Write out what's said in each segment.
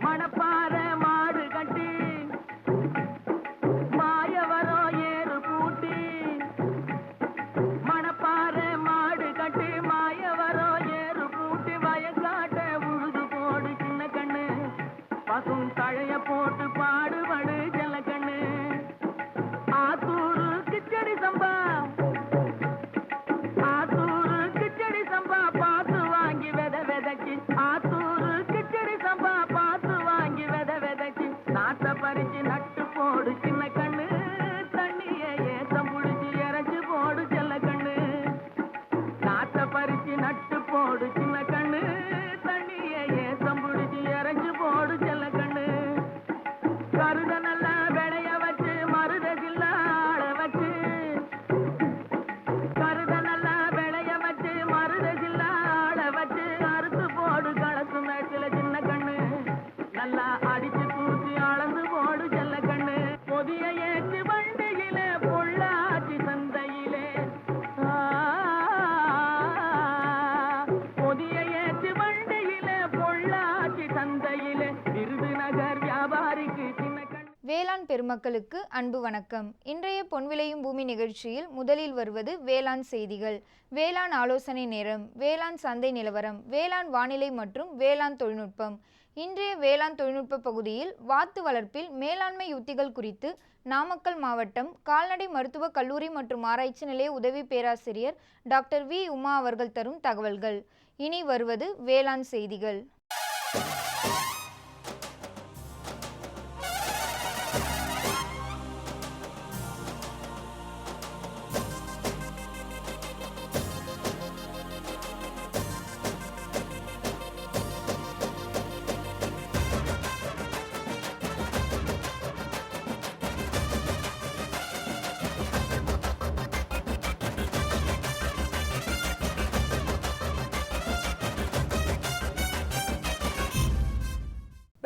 மணப்பாற மாடு கட்டி மாயவரம் ஏறு பூட்டி மணப்பாற மாடு கட்டி மாயவரம் ஏறு பூட்டி வயக்காட்ட உழுது போடு சின்ன கண்ணு பசும் தழைய போட்டு பாடுபடு செல்ல கண்ணு ஆத்தூரு கிச்சடி சம்பா ஆத்தூரு கிச்சடி சம்பா பார்த்து வாங்கி வித விதைக்கு ஆத்தூரு கிச்சடி சம்பா பார்த்து வாங்கி வித விதைக்கு நாட்டை பறிச்சு நட்டு போடு சின்ன கண்ணு தண்ணிய ஏத்தம் புடிச்சு இறச்சி போடு செல்ல கண்ணு நாட்டை பறிச்சு நட்டு போடு சின்ன கண்ணு தண்ணிய ஏத்தம் புடிச்சு இறச்சி போடு செல்ல கண்ணு கருத நல்லா விளைய வச்சு மருத சில்லாட வச்சு கருத நல்லா விளைய வச்சு மருத சில்லாட வச்சு அறுத்து போடு களத்து மேட்டில சின்ன கண்ணு நல்லா அடிச்சு தூக்கி அளந்து போடு செல்ல கண்ணு பொதிய ஏற்று வண்டியில பொள்ளாச்சி சந்தையிலே பொதிய ஏற்று வண்டியில பொள்ளாச்சி சந்தையிலே விருதுநகர் வியாபாரிக்கு சின்ன கண்ணு. வேளாண் பெருமக்களுக்கு அன்பு வணக்கம். இன்றைய பொன் விளையும் பூமி நிகழ்ச்சியில் முதலில் வருவது வேளாண் செய்திகள், வேளாண் ஆலோசனை நேரம், வேளாண் சந்தை நிலவரம், வேளாண் வானிலை மற்றும் வேளாண் தொழில்நுட்பம். இன்றைய வேளாண் தொழில்நுட்ப பகுதியில் வாத்து வளர்ப்பில் மேலாண்மை உத்திகள் குறித்து நாமக்கல் மாவட்டம் கால்நடை மருத்துவக் கல்லூரி மற்றும் ஆராய்ச்சி நிலைய உதவி பேராசிரியர் டாக்டர் வி. உமா அவர்கள் தரும் தகவல்கள். இனி வருவது வேளாண் செய்திகள்.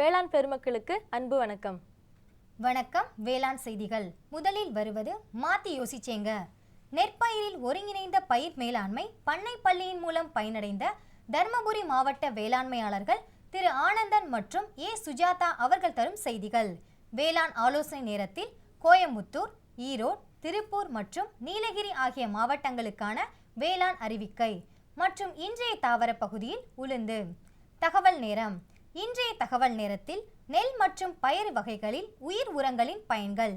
வேளாண் பெருமக்களுக்கு அன்பு வணக்கம். வணக்கம். வேளாண் செய்திகள். முதலில் வருவது மாத்தி யோசிச்சேங்க. நெற்பயிரில் ஒருங்கிணைந்த பயிர் மேலாண்மை பண்ணை பள்ளியின் மூலம் பயனடைந்த தர்மபுரி மாவட்ட வேளாண்மையாளர்கள் திரு ஆனந்தன் மற்றும் ஏ சுஜாதா அவர்கள் தரும் செய்திகள். வேளாண் ஆலோசனை நேரத்தில் கோயம்புத்தூர், ஈரோடு, திருப்பூர் மற்றும் நீலகிரி ஆகிய மாவட்டங்களுக்கான வேளாண் அறிவிக்கை மற்றும் இன்றைய தாவர பகுதியில் உளுந்து தகவல் நேரம். இன்றைய தகவல் நேரத்தில் நெல் மற்றும் பயறு வகைகளில் உயிர் உரங்களின் பயன்கள்,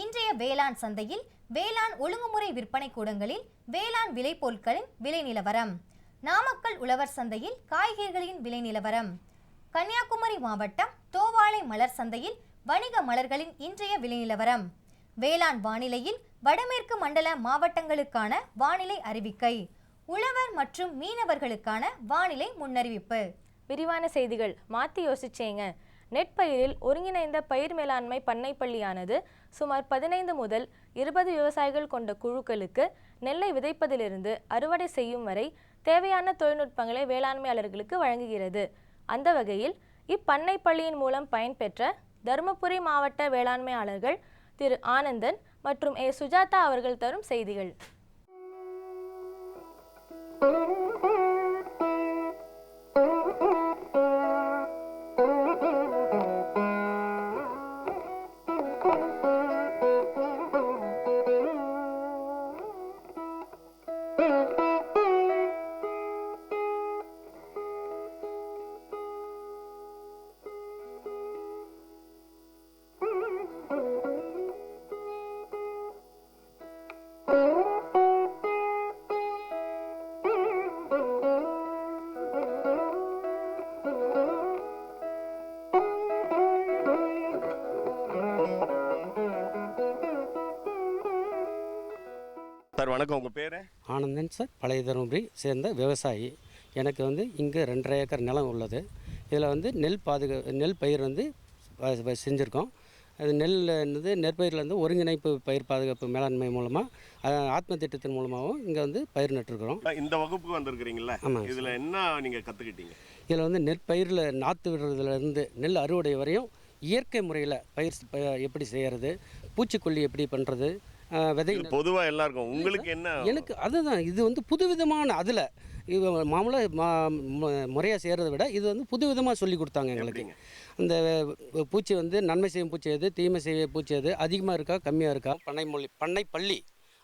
இன்றைய வேளாண் சந்தையில் வேளாண் ஒழுங்குமுறை விற்பனை கூடங்களில் வேளாண் விளைபொருட்களின் விலை நிலவரம், நாமக்கல் உழவர் சந்தையில் காய்கறிகளின் விலை நிலவரம், கன்னியாகுமரி மாவட்டம் தோவாளை மலர் சந்தையில் வணிக மலர்களின் இன்றைய விலை நிலவரம், வேளாண் வானிலையில் வடமேற்கு மண்டல மாவட்டங்களுக்கான வானிலை அறிவிக்கை, உழவர் மற்றும் மீனவர்களுக்கான வானிலை முன்னறிவிப்பு. விரிவான செய்திகள். மாற்றி யோசிச்சேங்க. நெற்பயிரில் ஒருங்கிணைந்த பயிர் மேலாண்மை பண்ணை பள்ளியானது சுமார் 15 முதல் 20 விவசாயிகள் கொண்ட குழுக்களுக்கு நெல்லை விதைப்பதிலிருந்து அறுவடை செய்யும் வரை தேவையான தொழில்நுட்பங்களை வேளாண்மையாளர்களுக்கு வழங்குகிறது. அந்த வகையில் இப்பண்ணை பள்ளியின் மூலம் பயன்பெற்ற தருமபுரி மாவட்ட வேளாண்மையாளர்கள் திரு ஆனந்தன் மற்றும் ஏ சுஜாதா அவர்கள் தரும் செய்திகள். சார் வணக்கம், உங்கள் பேர்? ஆனந்தன் சார், பழைய தருமபுரி சேர்ந்த விவசாயி. எனக்கு இங்கே 2.5 ஏக்கர் நிலம் உள்ளது. இதில் நெல் பயிர் செஞ்சுருக்கோம். அது நெற்பயிரில் ஒருங்கிணைப்பு பயிர் பாதுகாப்பு மேலாண்மை மூலமாக ஆத்ம திட்டத்தின் மூலமாகவும் இங்கே பயிர் நட்டுருக்குறோம். இந்த வகுப்புக்கு வந்திருக்கிறீங்களா? ஆமாம். இதில் என்ன நீங்கள் கற்றுக்கிட்டீங்க? இதில் நெற்பயிரில் நாற்று விடுறதுலேருந்து நெல் அறுவடை வரையும் இயற்கை முறையில் பயிர் எப்படி செய்கிறது, பூச்சிக்கொல்லி எப்படி பண்ணுறது, விதை பொதுவாக எல்லாருக்கும் உங்களுக்கு என்ன எனக்கு அதுதான் இது வந்து புதுவிதமான அதில் இது மாமூலாக முறையாக செய்கிறத விட இது வந்து புதுவிதமாக சொல்லி கொடுத்தாங்க எங்களுக்கு. அந்த பூச்சி வந்து நன்மை செய்யும் பூச்சி எது, தீமை செய்ய பூச்சி எது, அதிகமாக இருக்கா கம்மியாக இருக்கா, பண்ணை பள்ளி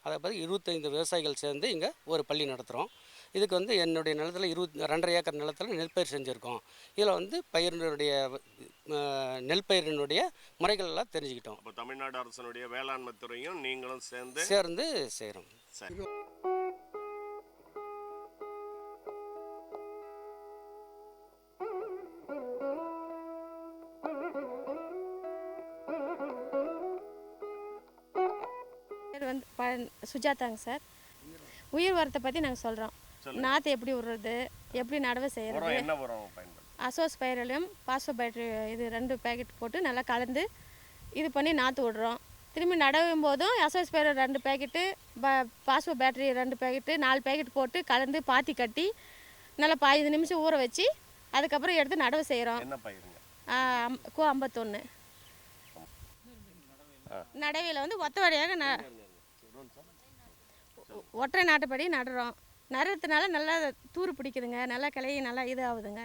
அதை பார்த்து 25 விவசாயிகள் சேர்ந்து இங்கே ஒரு பள்ளி நடத்துகிறோம். இதுக்கு வந்து என்னுடைய நிலத்தில் 2.5 ஏக்கர் நிலத்தில் நெல்பயிர் செஞ்சுருக்கோம். இதில் வந்து பயிரினுடைய நெல் பயிரினுடைய முறைகள் எல்லாம் தெரிஞ்சுக்கிட்டோம். இப்போ தமிழ்நாடு அரசனுடைய வேளாண்மை துறையும் நீங்களும் சேர்ந்து செய்கிறோம். சரி. வந்து சுஜாதாங்க சார். உயிர் உரத்தை பற்றி நாங்கள் சொல்கிறோம். நாற்று எப்படி விடுறது, எப்படி நடவு செய்கிறது, அசோஸ் பைரலியம் பாஸ்போபைட்ரி இது 2 பேக்கெட் போட்டு நல்லா கலந்து இது பண்ணி நாற்று விடுறோம். திரும்பி நடவும் போதும் அசோஸ் பைரல் 2 பேக்கெட்டு பாஸ்போ பேட்டரி 2 பேக்கெட்டு 4 பேக்கெட் போட்டு கலந்து பாத்தி கட்டி நல்லா 15 நிமிஷம் ஊற வச்சு அதுக்கப்புறம் எடுத்து நடவு செய்கிறோம். கோ 51 நடவையில் வந்து ஒத்த வழியாக ஒற்றை நாட்டுப்படி நடுறோம். நடுறதுனால நல்லா தூர் பிடிக்குதுங்க, நல்லா கிளையை நல்லா இது ஆகுதுங்க.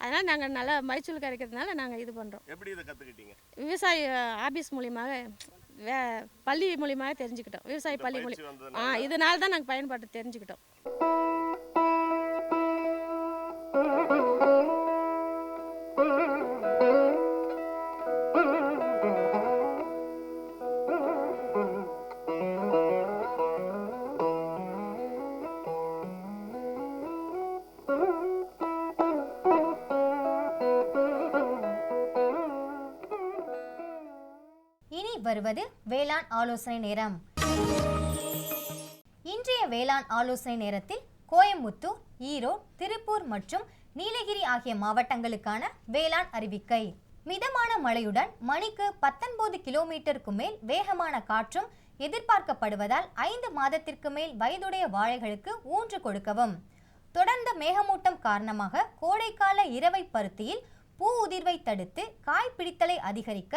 அதனால் நாங்கள் நல்லா மகசூல் கிடைக்கிறதுனால நாங்கள் இது பண்ணுறோம். எப்படி இதை கற்றுக்கிட்டீங்க? விவசாய ஆஃபீஸ் மூலியமாக பள்ளி மூலியமாக தெரிஞ்சுக்கிட்டோம். விவசாய பள்ளி மூலியம் இதனால தான் நாங்கள் பயன்பாட்டு தெரிஞ்சுக்கிட்டோம். வருவது வேளாண் ஆலோசனை நேரம். இன்றைய வேளாண் ஆலோசனை நேரத்தில் கோயம்புத்தூர், ஈரோடு, திருப்பூர் மற்றும் நீலகிரி ஆகிய மாவட்டங்களுக்கான வேளாண் அறிவிக்கை. மிதமான மழையுடன் மணிக்கு 19 கிலோமீட்டருக்கு மேல் வேகமான காற்றும் எதிர்பார்க்கப்படுவதால் 5 மாதத்திற்கு மேல் வயதுடைய வாழைகளுக்கு ஊன்று கொடுக்கவும். தொடர்ந்த மேகமூட்டம் காரணமாக கோடைக்கால இரவை பருத்தியில் பூ உதிர்வை தடுத்து காய் பிடித்தலை அதிகரிக்க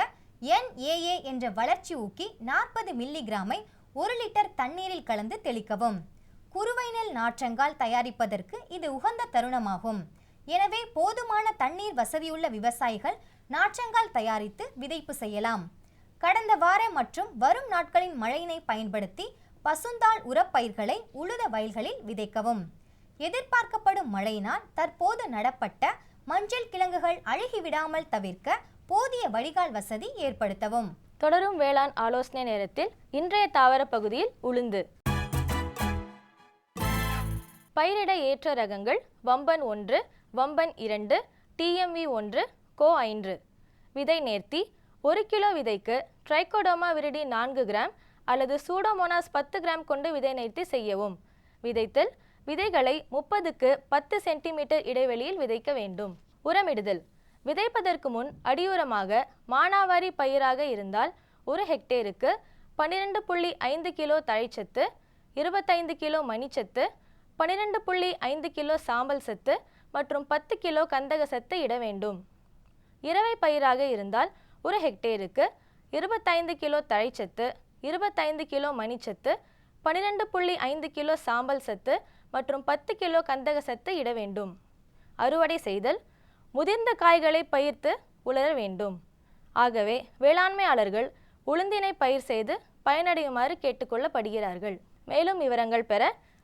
NAA என்ற வளர்ச்சி ஊக்கி 40 மில்லிகிராமை 1 லிட்டர் தண்ணீரில் கலந்து தெளிக்கவும். குறுவை நெல் நாற்றங்கால் தயாரிப்பதற்கு இது உகந்த தருணமாகும். எனவே போதுமான தண்ணீர் வசதியுள்ள விவசாயிகள் நாற்றங்கால் தயாரித்து விதைப்பு செய்யலாம். கடந்த வார மற்றும் வரும் நாட்களின் மழையினை பயன்படுத்தி பசுந்தாள் உரப்பயிர்களை உழுத வயல்களில் விதைக்கவும். எதிர்பார்க்கப்படும் மழையினால் தற்போது நடப்பட்ட மஞ்சள் கிழங்குகள் அழுகிவிடாமல் தவிர்க்க போதிய வடிகால் வசதி ஏற்படுத்தவும். தொடரும் வேளாண் ஆலோசனை நேரத்தில் இன்றைய தாவர பகுதியில் உளுந்து. பயிரிட ஏற்ற ரகங்கள் வம்பன் 1, வம்பன் 2, TMV 1, கோ 5. விதை நேர்த்தி 1 கிலோ விதைக்கு ட்ரைகோடோமா விரிடி 4 கிராம் அல்லது சூடோமோனாஸ் 10 கிராம் கொண்டு விதை நேர்த்தி செய்யவும். விதைத்தல் விதைகளை 30க்கு 10 சென்டிமீட்டர் இடைவெளியில் விதைக்க வேண்டும். உரமிடுதல் விதைப்பதற்கு முன் அடியுரமாக மானாவாரி பயிராக இருந்தால் 1 ஹெக்டேருக்கு 12.5 கிலோ தழைச்சத்து, 25 கிலோ மணிச்சத்து, 12.5 கிலோ சாம்பல் சத்து மற்றும் 10 கிலோ கந்தக சத்து இட வேண்டும். இரவை பயிராக இருந்தால் 1 ஹெக்டேருக்கு 25 கிலோ தழைச்சத்து, 25 கிலோ மணிச்சத்து, 12.5 கிலோ சாம்பல் சத்து மற்றும் 10 கிலோ கந்தக சத்து இட வேண்டும். அறுவடை செய்தல் முதிர்ந்த காய்களை பயிர்த்து உலர வேண்டும். ஆகவே வேளாண்மையாளர்கள் உளுந்தினை பயிர் செய்து பயனடையுமாறு கேட்டுக்கொள்ளப்படுகிறார்கள். மேலும் விவரங்கள் பெற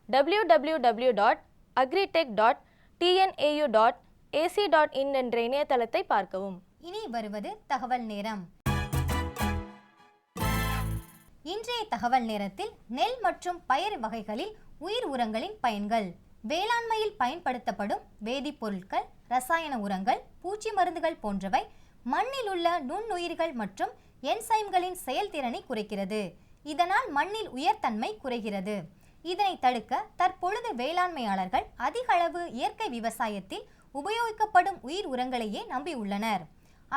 www.agritech.tnau.ac.in என்ற இணையதளத்தை பார்க்கவும். இனி வருவது தகவல் நேரம். இன்றைய தகவல் நேரத்தில் நெல் மற்றும் பயிர் வகைகளில் உயிர் உரங்களின் பயன்கள், வேளாண்மையில் பயன்படுத்தப்படும் வேதிப்பொருட்கள், ரசாயன உரங்கள், பூச்சி மருந்துகள் போன்றவை மண்ணில் உள்ள நுண்ணுயிர்கள் மற்றும் என்சைம்களின் செயல்திறனை குறைக்கிறது. இதனால் மண்ணில் உயர்தன்மை குறைகிறது. இதனை தடுக்க தற்பொழுது வேளாண்மையாளர்கள் அதிக அளவு இயற்கை விவசாயத்தில் உபயோகிக்கப்படும் உயிர் உரங்களையே நம்பியுள்ளனர்.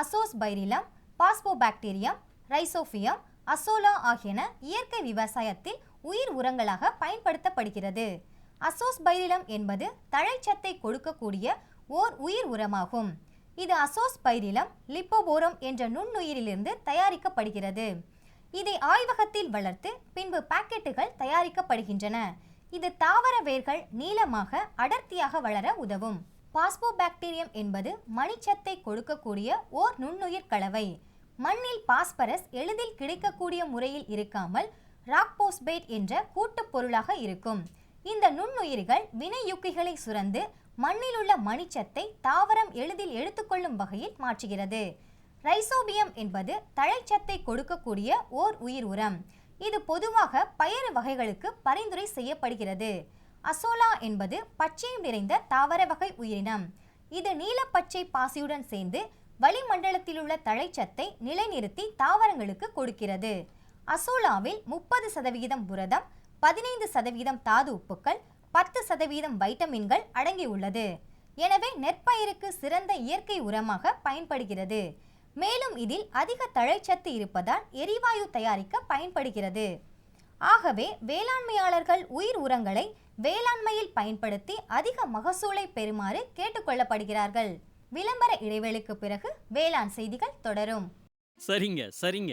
அசோஸ் பைரிலம், பாஸ்போபாக்டீரியம், ரைசோபியம், அசோலா ஆகியன இயற்கை விவசாயத்தில் உயிர் உரங்களாக பயன்படுத்தப்படுகிறது. அசோஸ் பைரிலம் என்பது தழைச்சத்தை கொடுக்கக்கூடிய ஓர் உயிர் உரமாகும். இது அசோஸ் பைரிலம் லிப்போபோரம் என்ற நுண்ணுயிரிலிருந்து தயாரிக்கப்படுகிறது. இதை ஆய்வகத்தில் வளர்த்து பின்பு பாக்கெட்டுகள் தயாரிக்கப்படுகின்றன. இது தாவர வேர்கள் நீளமாக அடர்த்தியாக வளர உதவும். பாஸ்போபாக்டீரியம் என்பது மணிச்சத்தை கொடுக்கக்கூடிய ஓர் நுண்ணுயிர் கலவை. மண்ணில் பாஸ்பரஸ் எளிதில் கிடைக்கக்கூடிய முறையில் இருக்காமல் ராக்போஸ்பேட் என்ற கூட்டுப் பொருளாக இருக்கும். இந்த நுண்ணுயிர்கள் வினையூக்கிகளை சுரந்து மண்ணில் உள்ள மணிச்சத்தை தாவரம் எளிதில் எடுத்துக்கொள்ளும் வகையில் மாற்றுகிறது. ரைசோபியம் என்பது தழைச்சத்தை கொடுக்கக்கூடிய ஓர் உயிர் உரம். இது பொதுவாக பயறு வகைகளுக்கு பரிந்துரை செய்யப்படுகிறது. அசோலா என்பது பச்சையம் நிறைந்த தாவர வகை உயிரினம். இது நீலப்பச்சை பாசியுடன் சேர்ந்து வளிமண்டலத்திலுள்ள தழைச்சத்தை நிலைநிறுத்தி தாவரங்களுக்கு கொடுக்கிறது. அசோலாவில் 30% புரதம், 15% தாது உப்புக்கள், 10% வைட்டமின்கள் அடங்கியுள்ளது. எனவே நெற்பயிருக்கு சிறந்த இயற்கை உரமாக பயன்படுகிறது. மேலும் இதில் அதிக தழைச்சத்து இருப்பதால் எரிவாயு தயாரிக்க பயன்படுகிறது. ஆகவே வேளாண்மையாளர்கள் உயிர் உரங்களை வேளாண்மையில் பயன்படுத்தி அதிக மகசூலை பெறுமாறு கேட்டுக்கொள்ளப்படுகிறார்கள். விளம்பர இடைவேளைக்கு பிறகு வேளாண் செய்திகள் தொடரும். சரிங்க சரிங்க.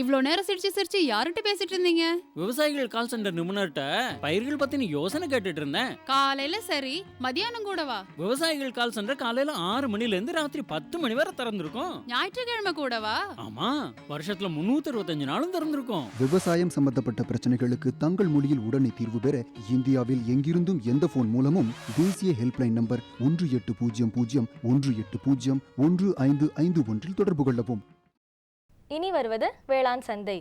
இவ்ளோ நேரம் சிரிச்சு யார்கிட்ட பேசிட்டு இருந்தீங்க? விவசாயிகள் கால் சென்டர் நிபுணர்கிட்ட பயிர்கள் பத்தின யோசனை கேட்டுட்டு இருந்தேன். காலையில சரி, மதியானம் கூடவா? விவசாயிகள் கால் சென்டர் காலையில 6 மணில இருந்து ராத்திரி 10 மணி வரை திறந்திருக்கும். ஞாயிற்றுக்கிழமை கூடவா? ஆமா, வருஷத்துல 365 நாளும் திறந்திருக்கும். விவசாயம் சம்பந்தப்பட்ட பிரச்சனைகளுக்கு தங்கள் மொழியில் உடனே தீர்வு பெற இந்தியாவில் எங்கிருந்தும் எந்த போன் மூலமும் தேசிய ஹெல்ப்லைன் நம்பர் 1800-180-1551 தொடர்பு கொள்ளவும். இனி வருவது வேளாண் சந்தை.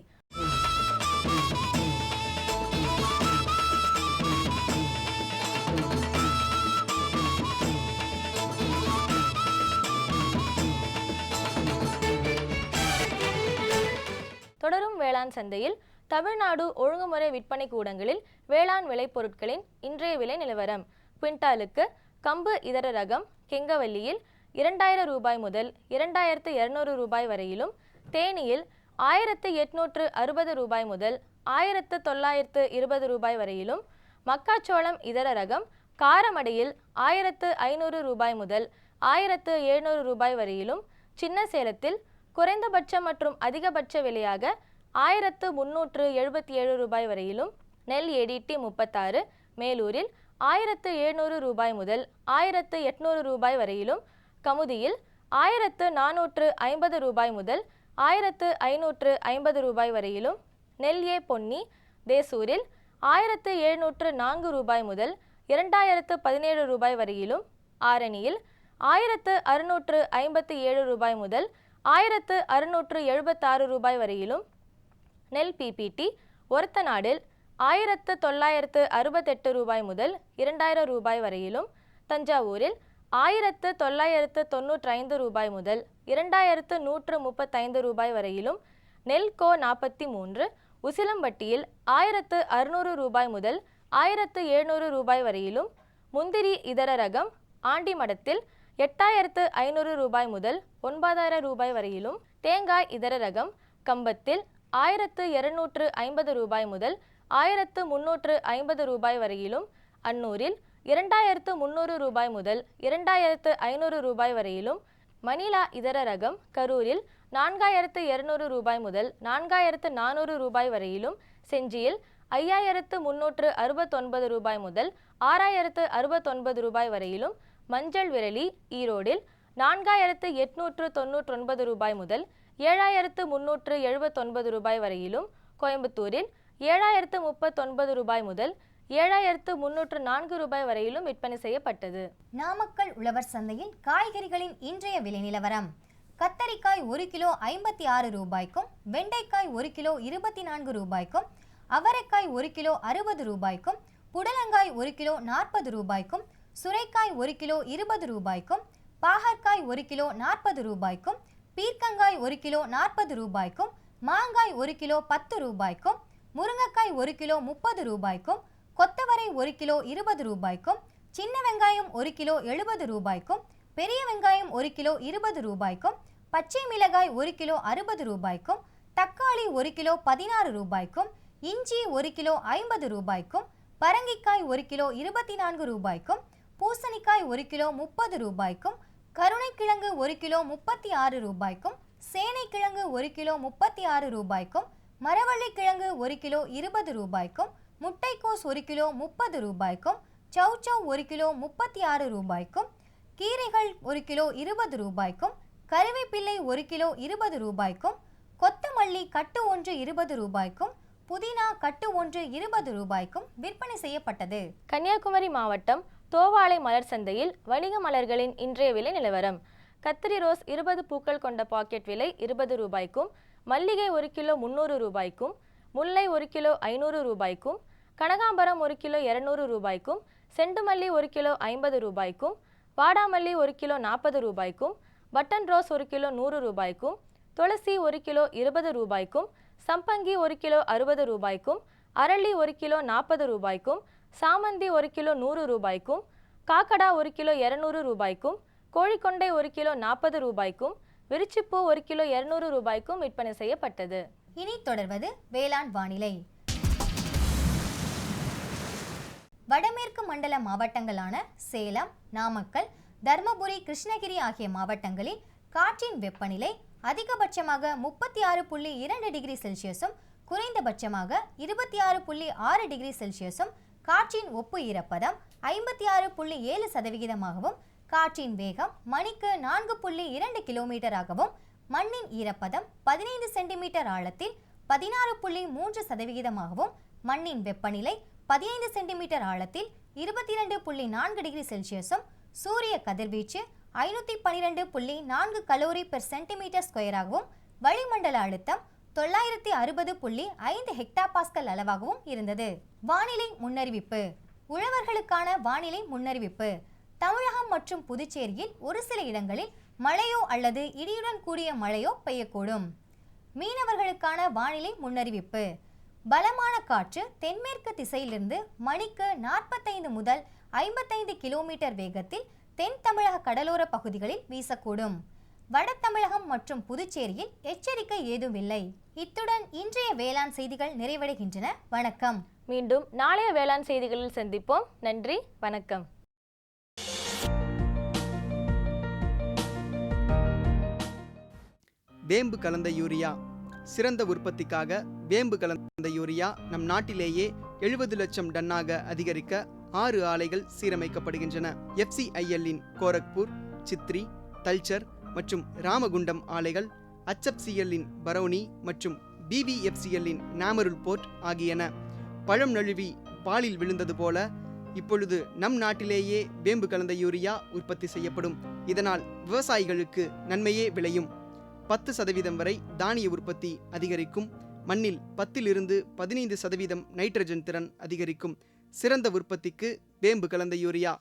தொடரும் வேளாண் சந்தையில் தமிழ்நாடு ஒழுங்குமுறை விற்பனை கூடங்களில் வேளாண் விளைபொருட்களின் இன்றைய விலை நிலவரம். குவிண்டாலுக்கு கம்பு இதர ரகம் கெங்கவல்லியில் 2000 ரூபாய் முதல் 2200 ரூபாய் வரையிலும், தேனியில் 1860 ரூபாய் முதல் 1920 ரூபாய் வரையிலும், மக்காச்சோளம் இதர ரகம் காரமடையில் 1500 ரூபாய் முதல் 1700 ரூபாய் வரையிலும், சின்ன சேலத்தில் குறைந்தபட்ச மற்றும் அதிகபட்ச விலையாக 1377 ரூபாய் வரையிலும், நெல் ஏடிடி 36 மேலூரில் 1700 ரூபாய் முதல் 1800 ரூபாய் வரையிலும், கமுதியில் 1450 ரூபாய் முதல் 1550 ரூபாய் வரையிலும், நெல் ஏ பொன்னி தேசூரில் 1704 ரூபாய் முதல் 2017 ரூபாய் வரையிலும், ஆரணியில் 1657 ரூபாய் முதல் 1676 ரூபாய் வரையிலும், நெல் பிபிடி ஒரத்தநாடில் 1968 ரூபாய் முதல் 2000 ரூபாய் வரையிலும், தஞ்சாவூரில் 1995 ரூபாய் முதல் 2135 ரூபாய் வரையிலும், நெல் கோ 43 உசிலம்பட்டியில் 1600 ரூபாய் முதல் 1700 ரூபாய் வரையிலும், முந்திரி இதர ரகம் ஆண்டிமடத்தில் 8500 ரூபாய் முதல் 9000 ரூபாய் வரையிலும், தேங்காய் இதர ரகம் கம்பத்தில் 1250 ரூபாய் முதல் 1350 ரூபாய் வரையிலும், அன்னூரில் 2300 ரூபாய் முதல் 2500 ரூபாய் வரையிலும், மணிலா இதர ரகம் கரூரில் 4200 ரூபாய் முதல் 4400 ரூபாய் வரையிலும், செஞ்சியில் 5369 ரூபாய் முதல் 6069 ரூபாய் வரையிலும், மஞ்சள் விரலி ஈரோடில் 4899 ரூபாய் முதல் 7379 ரூபாய் வரையிலும், கோயம்புத்தூரில் 7039 ரூபாய் முதல் 7304 ரூபாய் வரையிலும் விற்பனை செய்யப்பட்டது. நாமக்கல் உழவர் சந்தையில் காய்கறிகளின் இன்றைய விலை நிலவரம். கத்தரிக்காய் 1 கிலோ 56 ரூபாய்க்கும், வெண்டைக்காய் 1 கிலோ 24 ரூபாய்க்கும், அவரைக்காய் 1 கிலோ 60 ரூபாய்க்கும், புடலங்காய் 1 கிலோ 40 ரூபாய்க்கும், சுரைக்காய் 1 கிலோ 20 ரூபாய்க்கும், பாகற்காய் 1 கிலோ 40 ரூபாய்க்கும், பீர்க்கங்காய் 1 கிலோ 40 ரூபாய்க்கும், மாங்காய் 1 கிலோ 10 ரூபாய்க்கும், முருங்கைக்காய் 1 கிலோ 30 ரூபாய்க்கும், கொத்தவரை 1 கிலோ 20 ரூபாய்க்கும், சின்ன வெங்காயம் 1 கிலோ 70 ரூபாய்க்கும், பெரிய வெங்காயம் 1 கிலோ 20 ரூபாய்க்கும், பச்சை மிளகாய் 1 கிலோ 60 ரூபாய்க்கும், தக்காளி 1 கிலோ 16 ரூபாய்க்கும், இஞ்சி 1 கிலோ 50 ரூபாய்க்கும், பரங்கிக்காய் 1 கிலோ 24 ரூபாய்க்கும், பூசணிக்காய் 1 கிலோ 30 ரூபாய்க்கும், கருணைக்கிழங்கு 1 கிலோ 36 ரூபாய்க்கும், சேனைக்கிழங்கு 1 கிலோ 36 ரூபாய்க்கும், மரவள்ளி கிழங்கு 1 கிலோ 20 ரூபாய்க்கும், முட்டைக்கோஸ் 1 கிலோ 30 ரூபாய்க்கும், சௌச்சௌ 1 கிலோ 36 ரூபாய்க்கும், கீரைகள் 1 கிலோ 20 ரூபாய்க்கும், கறிவேப்பிள்ளை 1 கிலோ 20 ரூபாய்க்கும், கொத்தமல்லி கட்டு ஒன்று 20 ரூபாய்க்கும், புதினா கட்டு ஒன்று 20 ரூபாய்க்கும் விற்பனை செய்யப்பட்டது. கன்னியாகுமரி மாவட்டம் தோவாளை மலர் சந்தையில் வணிக மலர்களின் இன்றைய விலை நிலவரம். கத்திரி ரோஸ் 20 பூக்கள் கொண்ட பாக்கெட் விலை 20 ரூபாய்க்கும், மல்லிகை 1 கிலோ 300 ரூபாய்க்கும், முல்லை 1 கிலோ 500 ரூபாய்க்கும், கனகாம்பரம் 1 கிலோ 200 ரூபாய்க்கும், செண்டுமல்லி 1 கிலோ 50 ரூபாய்க்கும், வாடாமல்லி 1 கிலோ 40 ரூபாய்க்கும், பட்டன் ரோஸ் 1 கிலோ 100 ரூபாய்க்கும், துளசி 1 கிலோ 20 ரூபாய்க்கும், சம்பங்கி 1 கிலோ 60 ரூபாய்க்கும், அரளி 1 கிலோ 40 ரூபாய்க்கும், சாமந்தி 1 கிலோ 100 ரூபாய்க்கும், காக்கடா 1 கிலோ 200 ரூபாய்க்கும், கோழிக்கொண்டை 1 கிலோ 40 ரூபாய்க்கும், விரிச்சிப்பூ 1 கிலோ 200 ரூபாய்க்கும் விற்பனை செய்யப்பட்டது. இனி தொடர்வது வேளாண் வானிலை. வடமேற்கு மண்டல மாவட்டங்களான சேலம், நாமக்கல், தர்மபுரி, கிருஷ்ணகிரி ஆகிய மாவட்டங்களில் காற்றின் வெப்பநிலை அதிகபட்சமாக 36.2 டிகிரி செல்சியஸும் குறைந்தபட்சமாக 26.6 டிகிரி செல்சியஸும், காற்றின் ஒப்பு ஈரப்பதம் 56.7%, காற்றின் வேகம் மணிக்கு 4.2 கிலோமீட்டராகவும், மண்ணின் ஈரப்பதம் 15 சென்டிமீட்டர் ஆழத்தில் 16.3%, மண்ணின் வெப்பநிலை 15 சென்டிமீட்டர் ஆழத்தில் 22.4 டிகிரி செல்சியஸும், சூரிய கதிர்வீச்சு 512.4 கலோரி பெர் சென்டிமீட்டர் ஸ்கொயராகவும், வளிமண்டல அழுத்தம் 960.5 ஹெக்டாபாஸ்கல் அளவாகவும் இருந்தது. வானிலை முன்னறிவிப்பு. உழவர்களுக்கான வானிலை முன்னறிவிப்பு. தமிழகம் மற்றும் புதுச்சேரியில் ஒரு சில இடங்களில் மழையோ அல்லது இடியுடன் கூடிய மழையோ பெய்யக்கூடும். மீனவர்களுக்கான வானிலை முன்னறிவிப்பு. பலமான காற்று தென்மேற்கு திசையிலிருந்து மணிக்கு 45 முதல் 55 கிலோமீட்டர் வேகத்தில் தென் தமிழக கடலோர பகுதிகளில் வீசக்கூடும். வட தமிழகம் மற்றும் புதுச்சேரியில் எச்சரிக்கை ஏதுமில்லை. இத்துடன் இன்றைய வேளாண் செய்திகள் நிறைவடைகின்றன. வணக்கம். மீண்டும் நாளைய வேளாண் செய்திகளில் சந்திப்போம். நன்றி, வணக்கம். வேம்பு கலந்த யூரியா. சிறந்த உற்பத்திக்காக வேம்பு கலந்த யூரியா நம் நாட்டிலேயே 70 லட்சம் டன்னாக அதிகரிக்க 6 ஆலைகள் சீரமைக்கப்படுகின்றன. FCIL-இன் கோரக்பூர், சித்ரி, தல்ச்சர் மற்றும் ராமகுண்டம் ஆலைகள், HFCL-இன் பரௌனி மற்றும் BVFCL-இன் நாமருல் போர்ட் ஆகியன. பழம் நழுவி பாலில் விழுந்தது போல இப்பொழுது நம் நாட்டிலேயே வேம்பு கலந்த யூரியா உற்பத்தி செய்யப்படும். இதனால் விவசாயிகளுக்கு நன்மையே விளையும். 10% வரை தானிய உற்பத்தி அதிகரிக்கும். மண்ணில் 10 to 15% நைட்ரஜன் திறன் அதிகரிக்கும். சிறந்த உற்பத்திக்கு வேம்பு கலந்த யூரியா.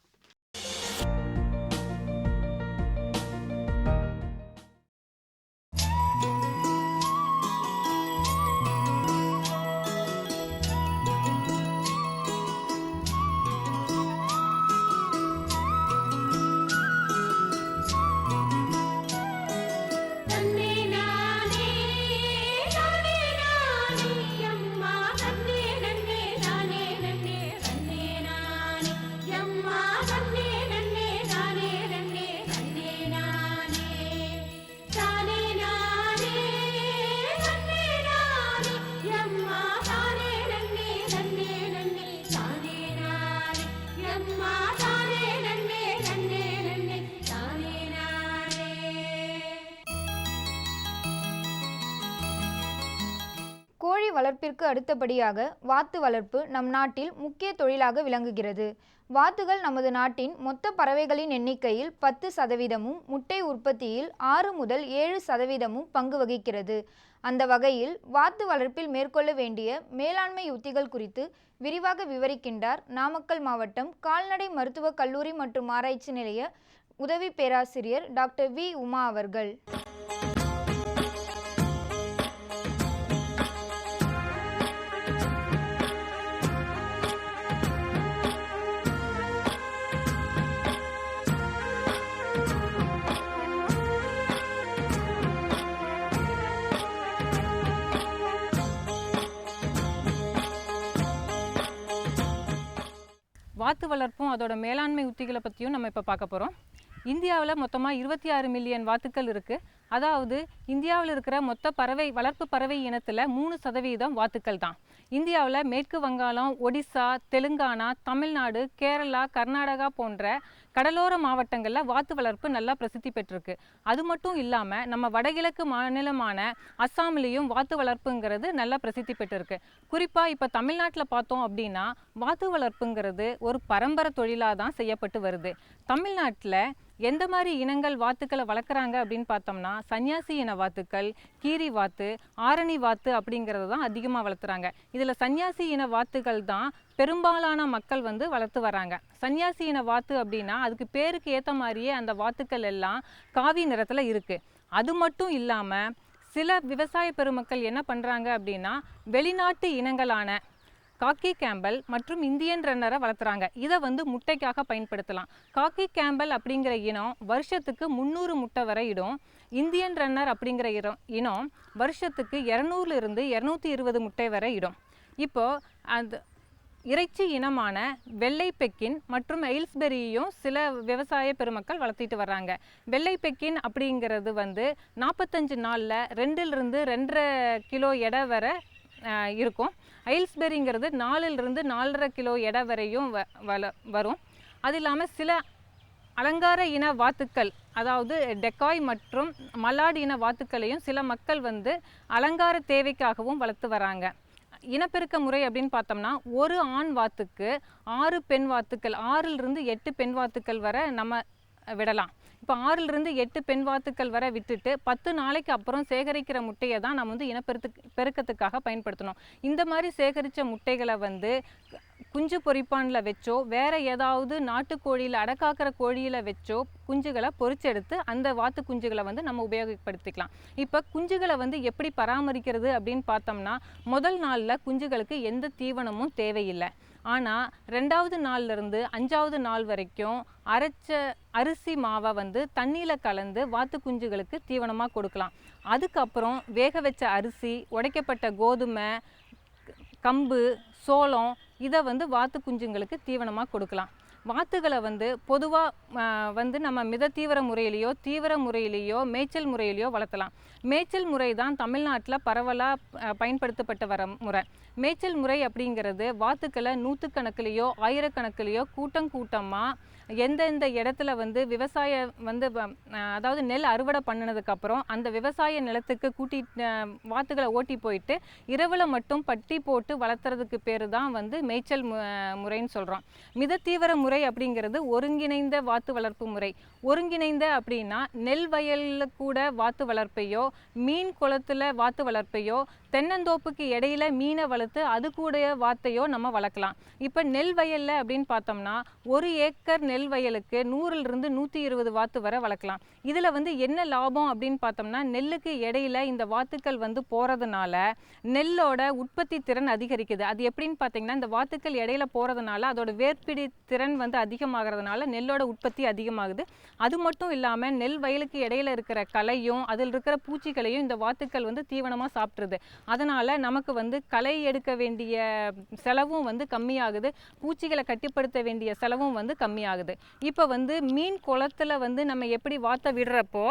கோழி வளர்ப்பிற்கு அடுத்தபடியாக வாத்து வளர்ப்பு நம் நாட்டில் முக்கிய தொழிலாக விளங்குகிறது. வாத்துகள் நமது நாட்டின் மொத்த பறவைகளின் எண்ணிக்கையில் 10%, முட்டை உற்பத்தியில் 6 முதல் 7% பங்கு வகிக்கிறது. அந்த வகையில் வாத்து வளர்ப்பில் மேற்கொள்ள வேண்டிய மேலாண்மை உத்திகள் குறித்து விரிவாக விவரிக்கின்றார் நாமக்கல் மாவட்டம் கால்நடை மருத்துவக் கல்லூரி மற்றும் ஆராய்ச்சி நிலைய உதவி பேராசிரியர் டாக்டர் வி. உமா அவர்கள். வாத்து வளர்ப்பும் அதோட மேலாண்மை உத்திகளை பற்றியும் நம்ம இப்போ பார்க்க போகிறோம். இந்தியாவில் மொத்தமாக 26 மில்லியன் வாத்துக்கள் இருக்குது. அதாவது இந்தியாவில் இருக்கிற மொத்த வளர்ப்பு பறவை இனத்தில் 3% வாத்துக்கள் தான். இந்தியாவில் மேற்கு வங்காளம், ஒடிசா, தெலுங்கானா, தமிழ்நாடு, கேரளா, கர்நாடகா போன்ற கடலோர மாவட்டங்களில் வாத்து வளர்ப்பு நல்லா பிரசித்தி பெற்றிருக்கு. அது மட்டும் இல்லாமல் நம்ம வடகிழக்கு மாநிலமான அஸ்ஸாம்லேயும் வாத்து வளர்ப்புங்கிறது நல்லா பிரசித்தி பெற்றிருக்கு. குறிப்பாக இப்போ தமிழ்நாட்டில் பார்த்தோம் அப்படின்னா வாத்து வளர்ப்புங்கிறது ஒரு பரம்பரை தொழிலாக தான் செய்யப்பட்டு வருது. தமிழ்நாட்டில் எந்த மாதிரி இனங்கள் வாத்துக்களை வளர்க்குறாங்க அப்படின்னு பார்த்தோம்னா சன்னியாசி இன வாத்துக்கள், கீரி வாத்து, ஆரணி வாத்து அப்படிங்கிறது தான் அதிகமாக வளர்த்துறாங்க. இதில் சன்னியாசி இன வாத்துக்கள் தான் பெரும்பாலான மக்கள் வளர்த்து வராங்க. சன்னியாசி இன வாத்து அப்படின்னா அதுக்கு பேருக்கு ஏற்ற மாதிரியே அந்த வாத்துக்கள் எல்லாம் காவி நிறத்தில் இருக்குது. அது மட்டும் இல்லாமல் சில விவசாய பெருமக்கள் என்ன பண்ணுறாங்க அப்படின்னா வெளிநாட்டு இனங்களான காக்கி கேம்பல் மற்றும் இந்தியன் ரன்னரை வளர்த்துறாங்க. இதை முட்டைக்காக பயன்படுத்தலாம். காக்கி கேம்பல் அப்படிங்கிற இனம் வருஷத்துக்கு 300 முட்டை வரை இடும். இந்தியன் ரன்னர் அப்படிங்கிற இனம் வருஷத்துக்கு 200 to 220 முட்டை வரை இடும். இப்போது அந்த இறைச்சி இனமான வெள்ளை பெக்கின் மற்றும் எயில்ஸ்பெரியும் சில விவசாய பெருமக்கள் வளர்த்திட்டு வர்றாங்க. வெள்ளை பெக்கின் அப்படிங்கிறது 45 நாளில் 2 to 2.5 கிலோ எடை வரை இருக்கும். எயில்ஸ்பெரிங்கிறது 4 to 4.5 கிலோ எடை வரையும் வரும். அது இல்லாமல் சில அலங்கார இன வாத்துக்கள், அதாவது டெக்காய் மற்றும் மலாட் இன வாத்துக்களையும் சில மக்கள் அலங்கார தேவைக்காகவும் வளர்த்து வராங்க. இனப்பெருக்க முறை அப்படின்னு பார்த்தோம்னா ஒரு ஆண் வாத்துக்கு 6 பெண் வாத்துக்கள், 6 to 8 பெண் வாத்துக்கள் வரை நம்ம விடலாம். இப்போ 6 to 8 பெண் வாத்துக்கள் வரை விட்டுட்டு 10 நாளைக்கு அப்புறம் சேகரிக்கிற முட்டையை தான் நம்ம பெருக்கத்துக்காக பயன்படுத்தணும். இந்த மாதிரி சேகரித்த முட்டைகளை குஞ்சு பொரிப்பானில் வச்சோ வேறு ஏதாவது நாட்டுக்கோழியில் அடக்காக்கிற கோழியில் வச்சோ குஞ்சுகளை பொரிச்செடுத்து அந்த வாத்து குஞ்சுகளை நம்ம உபயோகப்படுத்திக்கலாம். இப்போ குஞ்சுகளை எப்படி பராமரிக்கிறது அப்படின்னு பார்த்தோம்னா முதல் நாளில் குஞ்சுகளுக்கு எந்த தீவனமும் தேவையில்லை. ஆனால் 2வது நாள்லேருந்து 5வது நாள் வரைக்கும் அரைச்ச அரிசி மாவை தண்ணியில் கலந்து வாத்து குஞ்சுகளுக்கு தீவனமாக கொடுக்கலாம். அதுக்கப்புறம் வேக வச்ச அரிசி, உடைக்கப்பட்ட கோதுமை, கம்பு, சோளம் இதை வாத்து குஞ்சுங்களுக்கு தீவனமாக கொடுக்கலாம். வாத்துகளை பொதுவாக நம்ம மித தீவிர முறையிலையோ தீவிர முறையிலையோ மேய்ச்சல் முறையிலையோ வளர்த்தலாம். மேய்ச்சல் முறை தான் தமிழ்நாட்டில் பரவலாக பயன்படுத்தப்பட்டு வர முறை. மேய்ச்சல் முறை அப்படிங்கிறது வாத்துக்களை 100 கணக்குலேயோ 1000 கணக்குலேயோ கூட்டமாக எந்தெந்த இடத்துல விவசாய அதாவது நெல் அறுவடை பண்ணினதுக்கப்புறம் அந்த விவசாய நிலத்துக்கு வாத்துக்களை ஓட்டி போயிட்டு இரவில் மட்டும் பட்டி போட்டு வளர்த்துறதுக்கு பேர் தான் மேய்ச்சல் முறைன்னு சொல்கிறோம். மித தீவிர முறை அப்படிங்கிறது ஒருங்கிணைந்த வாத்து வளர்ப்பு முறை. ஒருங்கிணைந்த அப்படின்னா நெல் வயலில் கூட வாத்து வளர்ப்பையோ மீன் குளத்தில் வாத்து வளர்ப்பையோ தென்னந்தோப்புக்கு இடையில மீனை வளர்த்து அது கூட வாத்தையோ நம்ம வளர்க்கலாம். இப்போ நெல் வயலில் அப்படின்னு பார்த்தோம்னா 1 ஏக்கர் நெல் வயலுக்கு 100 to 120 வாத்து வரை வளர்க்கலாம். இதில் என்ன லாபம் அப்படின்னு பார்த்தோம்னா நெல்லுக்கு இடையில இந்த வாத்துக்கள் போகிறதுனால நெல்லோட உற்பத்தி திறன் அதிகரிக்குது. அது எப்படின்னு பார்த்தீங்கன்னா இந்த வாத்துக்கள் இடையில போகிறதுனால அதோட வேர்பிடி திறன் அதிகமாகிறதுனால நெல்லோட உற்பத்தி அதிகமாகுது. அது மட்டும் இல்லாமல் நெல் வயலுக்கு இடையில இருக்கிற களையும் அதில் இருக்கிற பூச்சிகளையும் இந்த வாத்துக்கள் தீவனமாக சாப்பிட்ருது. அதனால் நமக்கு களை எடுக்க வேண்டிய செலவும் கம்மியாகுது, பூச்சிகளை கட்டுப்படுத்த வேண்டிய செலவும் கம்மியாகுது. இப்போ மீன் குளத்தில் நம்ம எப்படி வாத்தை விடுறப்போ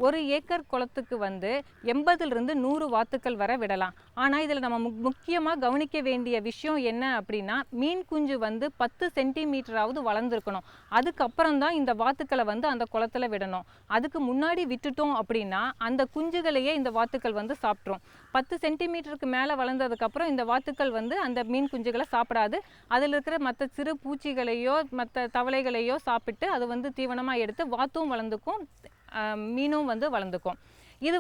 1 ஏக்கர் குளத்துக்கு 80 to 100 வாத்துக்கள் வரை விடலாம். ஆனால் இதில் நம்ம முக்கியமாக கவனிக்க வேண்டிய விஷயம் என்ன அப்படின்னா மீன் குஞ்சு 10 சென்டிமீட்டராவது வளர்ந்துருக்கணும். அதுக்கப்புறம் தான் இந்த வாத்துக்களை அந்த குளத்தில் விடணும். அதுக்கு முன்னாடி விட்டுட்டோம் அப்படின்னா அந்த குஞ்சுகளையே இந்த வாத்துக்கள் சாப்பிட்ரும். 10 சென்டிமீட்டருக்கு மேலே வளர்ந்ததுக்கப்புறம் இந்த வாத்துக்கள் அந்த மீன் குஞ்சுகளை சாப்பிடாது. அதில் இருக்கிற மற்ற சிறு பூச்சிகளையோ மற்ற தவளைகளையோ சாப்பிட்டு அது தீவனமாக எடுத்து வாத்தும் வளர்ந்துக்கும், மீனும் வளர்ந்துக்கும். இது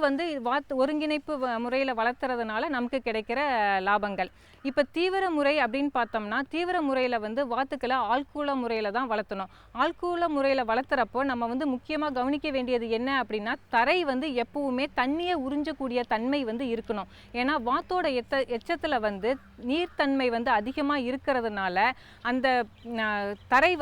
ஒருங்கிணைப்பு முறையில் வளர்த்துறதுனால நமக்கு கிடைக்கிற லாபங்கள். இப்போ தீவிர முறை அப்படின்னு பார்த்தோம்னா தீவிர முறையில் வாத்துக்களை ஆள்கூள முறையில் தான் வளர்த்தணும். ஆள்கூள முறையில் வளர்த்துறப்போ நம்ம முக்கியமாக கவனிக்க வேண்டியது என்ன அப்படின்னா தரை எப்பவுமே தண்ணியை உறிஞ்சக்கூடிய தன்மை இருக்கணும். ஏன்னா வாத்தோட எச்சத்தில் நீர்த்தன்மை அதிகமாக இருக்கிறதுனால அந்த தரை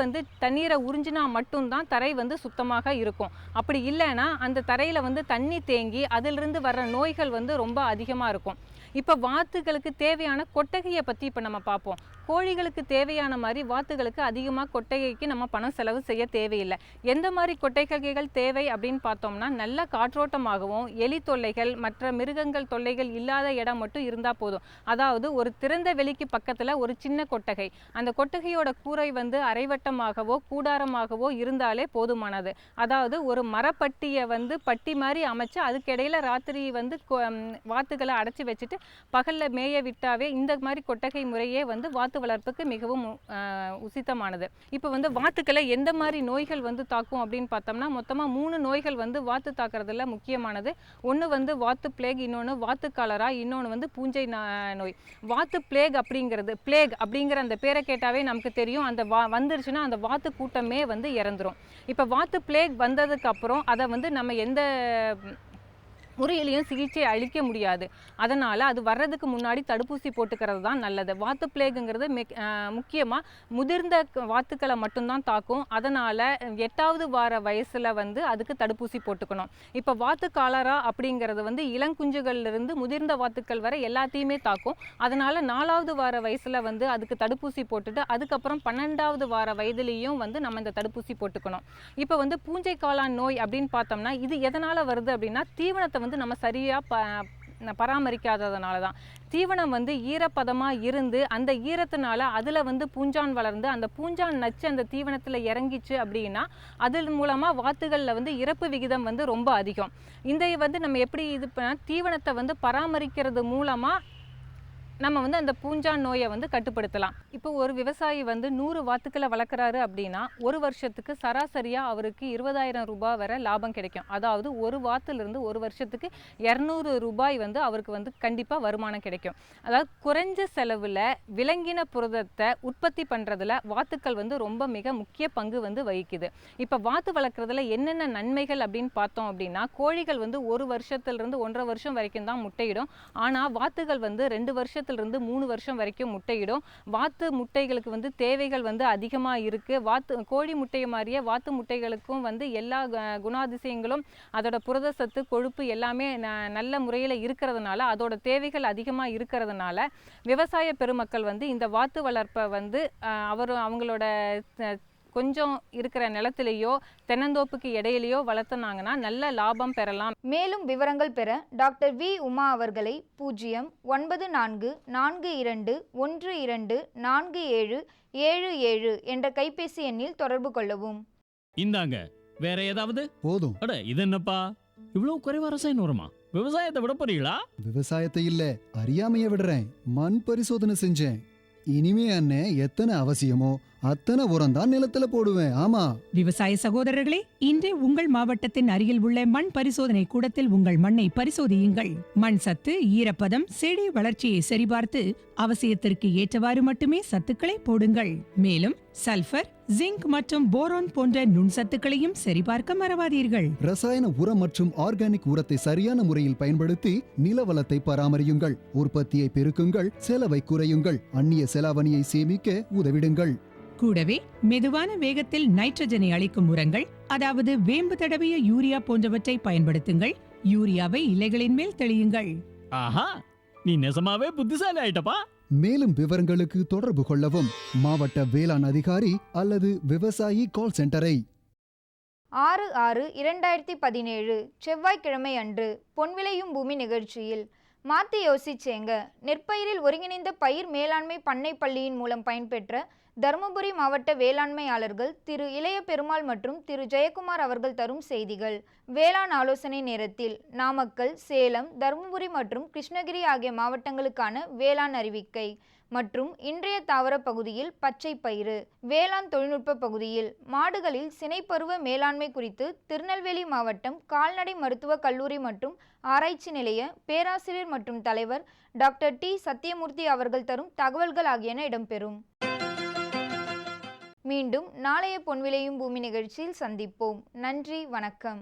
தண்ணீரை உறிஞ்சினா மட்டும்தான் தரை சுத்தமாக இருக்கும். அப்படி இல்லைன்னா அந்த தரையில் தண்ணி தேங்கி அதிலிருந்து வர்ற நோய்கள் ரொம்ப அதிகமாக இருக்கும். இப்போ வாத்துகளுக்கு தேவையான கொட்டகையை பற்றி இப்போ நம்ம பார்ப்போம். கோழிகளுக்கு தேவையான மாதிரி வாத்துகளுக்கு அதிகமாக கொட்டகைக்கு நம்ம பணம் செலவு செய்ய தேவையில்லை. எந்த மாதிரி கொட்டகைகள் தேவை அப்படின்னு பார்த்தோம்னா, நல்ல காற்றோட்டமாகவும் எலி தொல்லைகள் மற்ற மிருகங்கள் தொல்லைகள் இல்லாத இடம் மட்டும் இருந்தால் போதும். அதாவது ஒரு திறந்த வெளிக்கு பக்கத்தில் ஒரு சின்ன கொட்டகை, அந்த கொட்டகையோட கூரை வந்து அரைவட்டமாகவோ கூடாரமாகவோ இருந்தாலே போதுமானது. அதாவது ஒரு மரப்பட்டியை வந்து பட்டி மாதிரி அமைச்சு அதுக்கிடையில் ராத்திரி வந்து வாத்துக்களை அடைச்சி வச்சுட்டு பகலில் மேய விட்டாவே இந்த மாதிரி கொட்டகை முறையே வந்து வாத்து வளர்ப்புக்கு மிகவும் உசிதமானது. இப்போ வந்து வாத்துக்களை எந்த மாதிரி நோய்கள் வந்து தாக்கும் அப்படின்னு பார்த்தோம்னா, மொத்தமாக 3 நோய்கள் வந்து வாத்து தாக்குறதுல முக்கியமானது. ஒன்று வந்து வாத்து பிளேக், இன்னொன்று வாத்து காலரா, இன்னொன்று வந்து பூஞ்சை நோய். வாத்து பிளேக் அப்படிங்கிற அந்த பேரை கேட்டாவே நமக்கு தெரியும், அந்த வந்துருச்சுன்னா அந்த வாத்து கூட்டமே வந்து இறந்துரும். இப்போ வாத்து பிளேக் வந்ததுக்கு அப்புறம் அதை வந்து நம்ம எந்த முறையிலையும் சிகிச்சை அளிக்க முடியாது. அதனால் அது வர்றதுக்கு முன்னாடி தடுப்பூசி போட்டுக்கிறது தான் நல்லது. வாத்து பிளேகுங்கிறது முக்கியமாக முதிர்ந்த வாத்துக்களை மட்டும்தான் தாக்கும். அதனால் 8வது வார வயசில் வந்து அதுக்கு தடுப்பூசி போட்டுக்கணும். இப்போ வாத்து காலரா அப்படிங்கிறது வந்து இளங்குஞ்சுகள்லேருந்து முதிர்ந்த வாத்துக்கள் வரை எல்லாத்தையுமே தாக்கும். அதனால் 4வது வார வயசில் வந்து அதுக்கு தடுப்பூசி போட்டுட்டு அதுக்கப்புறம் 12வது வார வயதுலேயும் வந்து நம்ம இந்த தடுப்பூசி போட்டுக்கணும். இப்போ வந்து பூஞ்சை காளான் நோய் அப்படின்னு பார்த்தோம்னா, இது எதனால் வருது அப்படின்னா, தீவனத்தை வந்து நம்ம சரியாக பராமரிக்காததுனால தான். தீவனம் வந்து ஈரப்பதமாக இருந்து அந்த ஈரத்தினால அதில் வந்து பூஞ்சான் வளர்ந்து அந்த பூஞ்சான் நச்சு அந்த தீவனத்தில் இறங்கிச்சு அப்படின்னா அதன் மூலமாக வாத்துகளில் வந்து இறப்பு விகிதம் வந்து ரொம்ப அதிகம். இந்த வந்து நம்ம எப்படி இது தீவனத்தை வந்து பராமரிக்கிறது மூலமாக நம்ம வந்து அந்த பூஞ்சான் நோயை வந்து கட்டுப்படுத்தலாம். இப்போ ஒரு விவசாயி வந்து 100 வாத்துக்களை வளர்க்குறாரு அப்படின்னா ஒரு வருஷத்துக்கு சராசரியாக அவருக்கு 20,000 ரூபாய் வரை லாபம் கிடைக்கும். அதாவது ஒரு வாத்துலேருந்து ஒரு வருஷத்துக்கு 200 ரூபாய் வந்து அவருக்கு வந்து கண்டிப்பாக வருமானம் கிடைக்கும். அதாவது குறைஞ்ச செலவில் விலங்கின புரதத்தை உற்பத்தி பண்ணுறதுல வாத்துக்கள் வந்து ரொம்ப மிக முக்கிய பங்கு வந்து வகிக்குது. இப்போ வாத்து வளர்க்குறதுல என்னென்ன நன்மைகள் அப்படின்னு பார்த்தோம் அப்படின்னா, கோழிகள் வந்து 1 வருஷத்துலேருந்து 1.5 வருஷம் வரைக்கும் தான் முட்டையிடும். ஆனால் வாத்துகள் வந்து 2 வருஷத்துலேருந்து 3 வருஷம் வரைக்கும் முட்டையிடும். வாத்து முட்டைகளுக்கு வந்து தேவைகள் வந்து அதிகமாக இருக்குது. கோழி முட்டை மாதிரியே வாத்து முட்டைகளுக்கும் வந்து எல்லா குணாதிசயங்களும் அதோட புரதச்சத்து கொழுப்பு எல்லாமே நல்ல முறையில் இருக்கிறதுனால அதோட தேவைகள் அதிகமாக இருக்கிறதுனால விவசாய பெருமக்கள் வந்து இந்த வாத்து வளர்ப்பை வந்து அவங்களோட கொஞ்சம் இருக்கிற நிலத்திலேயோ தென்னந்தோப்புக்கு இடையிலையோ வளர்த்துனாங்கன்னா நல்ல லாபம் பெறலாம். மேலும் விவரங்கள் பெற டாக்டர் வி. உமா அவர்களை 09442124777 என்ற கைபேசி எண்ணில் தொடர்பு கொள்ளவும். இந்தாங்க, வேற ஏதாவது? போதும். அட இது என்னப்பா இவ்வளவு குறைவா ரசாயன உரமா? விவசாயத்தை விட போறீங்களா? விவசாயத்தை இல்ல, அறியாமைய விடுறேன். மண் பரிசோதனை செஞ்சேன். இனிமே அண்ணே எத்தனை அவசியமோ அத்தனை உரம் தான் நிலத்துல போடுவேன். ஆமா விவசாய சகோதரர்களே, இன்றே உங்கள் மாவட்டத்தின் அருகில் உள்ள மண் பரிசோதனை கூடத்தில் உங்கள் மண்ணை பரிசோதியுங்கள். மண் சத்து, ஈரப்பதம், செடி வளர்ச்சியை சரிபார்த்து அவசியத்திற்கு ஏற்றவாறு மட்டுமே சத்துக்களை போடுங்கள். மேலும் சல்பர், ஜிங்க் மற்றும் போரான் போன்ற நுண்சத்துக்களையும் சரிபார்க்க மறவாதீர்கள். ரசாயன உரம் மற்றும் ஆர்கானிக் உரத்தை சரியான முறையில் பயன்படுத்தி நில வளத்தை பராமரியுங்கள். உற்பத்தியை பெருக்குங்கள், செலவை குறையுங்கள், அந்நிய செலாவணியை சேமிக்க உதவிடுங்கள். கூடவே மெதுவான வேகத்தில் நைட்ரஜனை அளிக்கும் உரங்கள், அதாவது வேம்பு தடவிய யூரியா போன்றவற்றை பயன்படுத்துங்கள். யூரியாவை இலைகளின் மேல் தெளியுங்கள். ஆஹா, நீ நெசமாவே புத்திசாலி ஆயிட்டப்பா. மேலும் விவரங்களுக்கு தொடர்பு கொள்ளவும் மாவட்ட வேளாண் அதிகாரி அல்லது விவசாயி கால் சென்டரை. 6/6/2017 செவ்வாய்க்கிழமை அன்று பொன்விளையும் பூமி நிகழ்ச்சியில் மாத்தி யோசிச்சேங்க, நெற்பயிரில் ஒருங்கிணைந்த பயிர் மேலாண்மை பண்ணை பள்ளியின் மூலம் பயன்பெற்ற தருமபுரி மாவட்ட வேளாண்மையாளர்கள் திரு இளைய பெருமாள் மற்றும் திரு ஜெயக்குமார் அவர்கள் தரும் செய்திகள். வேளாண் ஆலோசனை நேரத்தில் நாமக்கல், சேலம், தருமபுரி மற்றும் கிருஷ்ணகிரி ஆகிய மாவட்டங்களுக்கான வேளாண் அறிவிக்கை மற்றும் இன்றைய தாவர பகுதியில் பச்சை பயிறு, வேளாண் தொழில்நுட்ப பகுதியில் மாடுகளில் சினைப்பருவ மேலாண்மை குறித்து திருநெல்வேலி மாவட்டம் கால்நடை மருத்துவக் கல்லூரி மற்றும் ஆராய்ச்சி நிலைய பேராசிரியர் மற்றும் தலைவர் டாக்டர் டி. சத்தியமூர்த்தி அவர்கள் தரும் தகவல்கள் ஆகியன இடம்பெறும். மீண்டும் நாளைய பொன்விளையும் பூமி நிகழ்ச்சியில் சந்திப்போம். நன்றி, வணக்கம்.